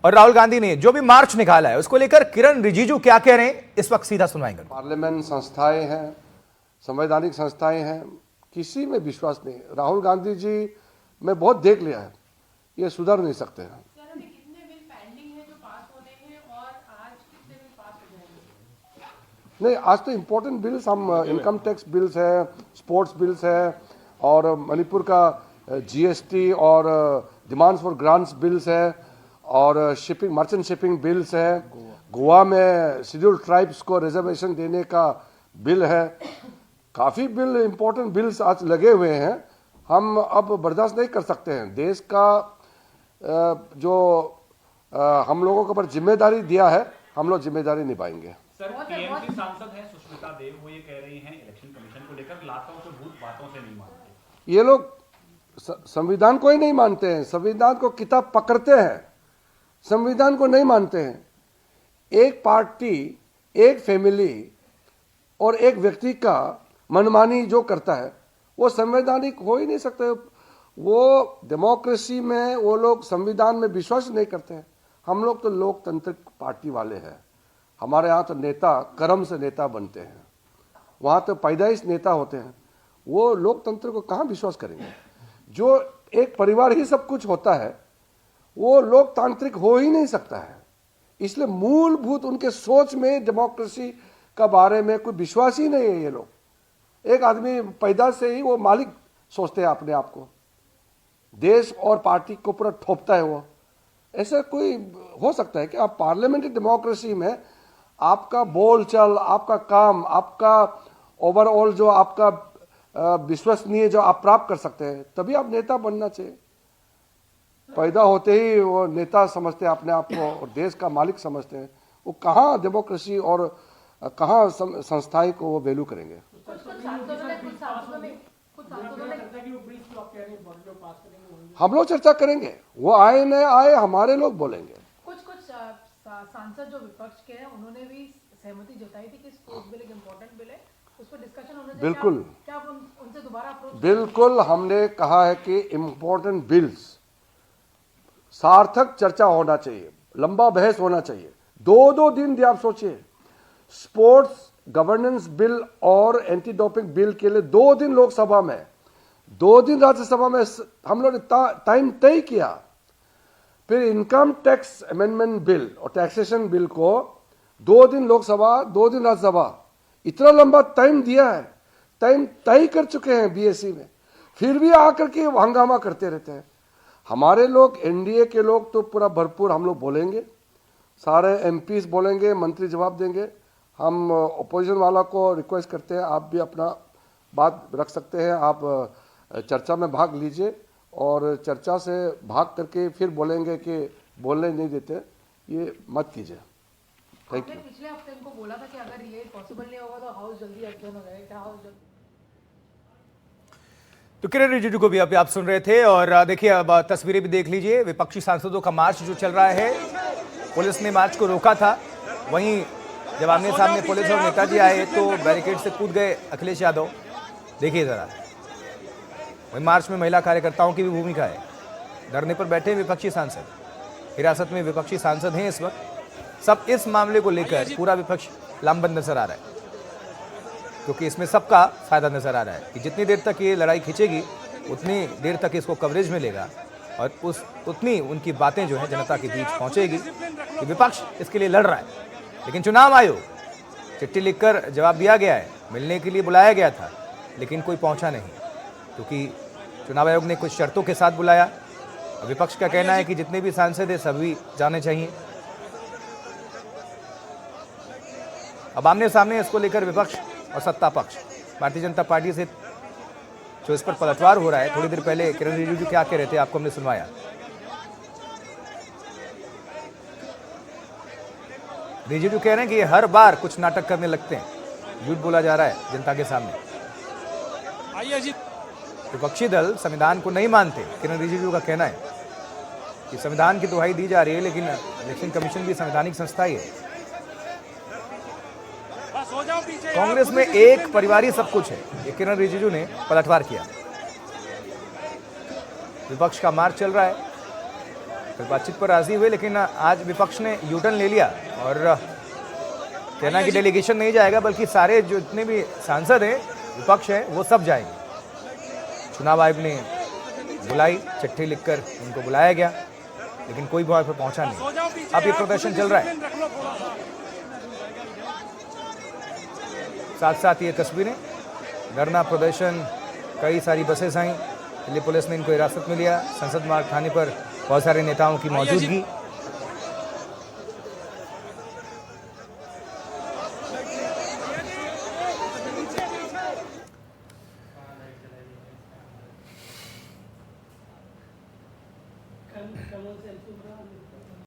और राहुल गांधी ने जो भी मार्च निकाला है उसको लेकर किरण रिजिजू क्या कह रहे हैं, इस वक्त सीधा सुनवाएंगे। पार्लियामेंट संस्थाएं हैं, संवैधानिक संस्थाएं हैं, किसी में विश्वास नहीं। राहुल गांधी जी मैं बहुत देख लिया है, ये सुधर नहीं सकते हैं। नहीं, आज तो इम्पोर्टेंट बिल्स हम इनकम टैक्स बिल्स है, स्पोर्ट्स बिल्स है, और मणिपुर का जीएसटी और डिमांड्स फॉर ग्रांट्स बिल्स है, और शिपिंग मर्चेंट शिपिंग बिल्स है, गोवा में शेड्यूल्ड ट्राइब्स को रिजर्वेशन देने का बिल है। काफ़ी बिल, इम्पोर्टेंट बिल्स आज लगे हुए हैं। हम अब बर्दाश्त नहीं कर सकते हैं। देश का जो हम लोगों के ऊपर जिम्मेदारी दिया है, हम लोग जिम्मेदारी निभाएंगे। सर, टीएमसी सांसद हैं सुष्मिता देव, वो ये कह रही हैं इलेक्शन कमीशन को लेकर लातों से भूत बातों से नहीं मानते। ये लोग संविधान को ही नहीं मानते हैं, संविधान को किताब पकड़ते हैं, संविधान को नहीं मानते हैं। एक पार्टी, एक फैमिली और एक व्यक्ति का मनमानी जो करता है वो संवैधानिक हो ही नहीं सकते। वो डेमोक्रेसी में वो लोग संविधान में विश्वास नहीं करते हैं। हम लोग तो लोकतांत्रिक पार्टी वाले हैं। हमारे यहाँ तो नेता कर्म से नेता बनते हैं, वहाँ तो पैदाइश नेता होते हैं। वो लोकतंत्र को कहाँ विश्वास करेंगे? जो एक परिवार ही सब कुछ होता है वो लोकतांत्रिक हो ही नहीं सकता है। इसलिए मूलभूत उनके सोच में डेमोक्रेसी का बारे में कोई विश्वास ही नहीं है। ये लोग, एक आदमी पैदा से ही वो मालिक सोचते हैं अपने आप को, देश और पार्टी को पूरा ठोपता है वो। ऐसा कोई हो सकता है कि आप पार्लियामेंट्री डेमोक्रेसी में आपका बोलचाल, आपका काम, आपका ओवरऑल जो आपका विश्वसनीय जो आप प्राप्त कर सकते हैं, तभी आप नेता बनना चाहिए। पैदा होते ही वो नेता समझते हैं अपने आप को और देश का मालिक समझते हैं। वो कहाँ डेमोक्रेसी और कहाँ संस्थाएं को वो वैल्यू करेंगे? हम लोग चर्चा करेंगे, वो आए न आए हमारे लोग बोलेंगे। कुछ सांसद जो विपक्ष के हैं उन्होंने भी सहमति जताई थी कि स्पोर्ट्स बिल एक इम्पोर्टेंट बिल है, उस पर डिस्कशन होना चाहिए। बिल्कुल, क्या आप उनसे दोबारा अप्रोच? बिल्कुल, हमने कहा है कि इम्पोर्टेंट बिल्स सार्थक चर्चा होना चाहिए, लंबा बहस होना चाहिए। 2-2 दिन आप सोचिए, स्पोर्ट्स गवर्नेंस बिल और एंटी डोपिंग बिल के लिए 2 दिन लोकसभा में, 2 दिन राज्यसभा में हम लोग ने टाइम तय किया। फिर इनकम टैक्स अमेंडमेंट बिल और टैक्सेशन बिल को 2 दिन लोकसभा, 2 दिन राज्यसभा, इतना लंबा टाइम दिया है। टाइम तय कर चुके हैं बीएससी में, फिर भी आकर के हंगामा करते रहते हैं। हमारे लोग, एनडीए के लोग तो पूरा भरपूर हम लोग बोलेंगे, सारे एमपीज बोलेंगे, मंत्री जवाब देंगे। हम अपोजिशन वाला को रिक्वेस्ट करते हैं, आप भी अपना बात रख सकते हैं, आप चर्चा में भाग लीजिए और चर्चा से भाग करके फिर बोलेंगे कि बोलने नहीं देते, ये मत कीजिए। Thank you. पिछले हफ्ते इनको बोला था कि अगर ये पॉसिबल नहीं होगा तो हाउस जल्दी एडजर्न हो जाएगा, क्या हाउस जल्दी? तो किरण रिजिजू को भी अभी आप सुन रहे थे और देखिए अब तस्वीरें भी देख लीजिए। विपक्षी सांसदों का मार्च जो चल रहा है, पुलिस ने मार्च को रोका था, वहीं जब आमने सामने पुलिस और नेताजी आए तो बैरिकेड से कूद गए अखिलेश यादव। देखिए जरा, वहीं मार्च में महिला कार्यकर्ताओं की भी भूमिका है। धरने पर बैठे विपक्षी सांसद, हिरासत में विपक्षी सांसद हैं इस वक्त। सब इस मामले को लेकर पूरा विपक्ष लामबंद नजर आ रहा है, क्योंकि इसमें सबका फायदा नजर आ रहा है कि जितनी देर तक ये लड़ाई खींचेगी उतनी देर तक इसको कवरेज मिलेगा और उतनी उनकी बातें जो है जनता के बीच पहुंचेगी कि विपक्ष इसके लिए लड़ रहा है। लेकिन चुनाव आयोग, चिट्ठी लिखकर जवाब दिया गया है, मिलने के लिए बुलाया गया था, लेकिन कोई पहुंचा नहीं, क्योंकि चुनाव आयोग ने कुछ शर्तों के साथ बुलाया। विपक्ष का कहना है कि जितने भी सांसद हैं सभी जाने चाहिए। अब आमने सामने इसको लेकर विपक्ष और सत्ता पक्ष, भारतीय जनता पार्टी से जो इस पर पलटवार हो रहा है। थोड़ी देर पहले किरण रिजिजू क्या कह रहे थे आपको हमने सुनवाया। रिजिजू कह रहे हैं कि ये हर बार कुछ नाटक करने लगते हैं, झूठ बोला जा रहा है जनता के सामने। विपक्षी दल संविधान को नहीं मानते। किरण रिजिजू का कहना है कि संविधान की दुहाई दी जा रही है, लेकिन इलेक्शन कमीशन भी संवैधानिक संस्था ही है। कांग्रेस में एक परिवार ही सब कुछ है, ये किरण रिजिजू ने पलटवार किया। विपक्ष का मार्च चल रहा है, फिर बातचीत पर राजी हुए, लेकिन आज विपक्ष ने यूटर्न ले लिया और कहना कि डेलीगेशन नहीं जाएगा, बल्कि सारे जो जितने भी सांसद हैं, विपक्ष है, वो सब जाएंगे। चुनाव आयोग ने बुलाई, चिट्ठी लिखकर उनको बुलाया गया, लेकिन कोई वहां पर पहुंचा नहीं। अब ये प्रदर्शन चल रहा है। साथ साथ ये तस्वीरें, धरना प्रदर्शन, कई सारी बसें आई, दिल्ली पुलिस ने इनको हिरासत में लिया। संसद मार्ग थाने पर बहुत सारे नेताओं की मौजूदगी।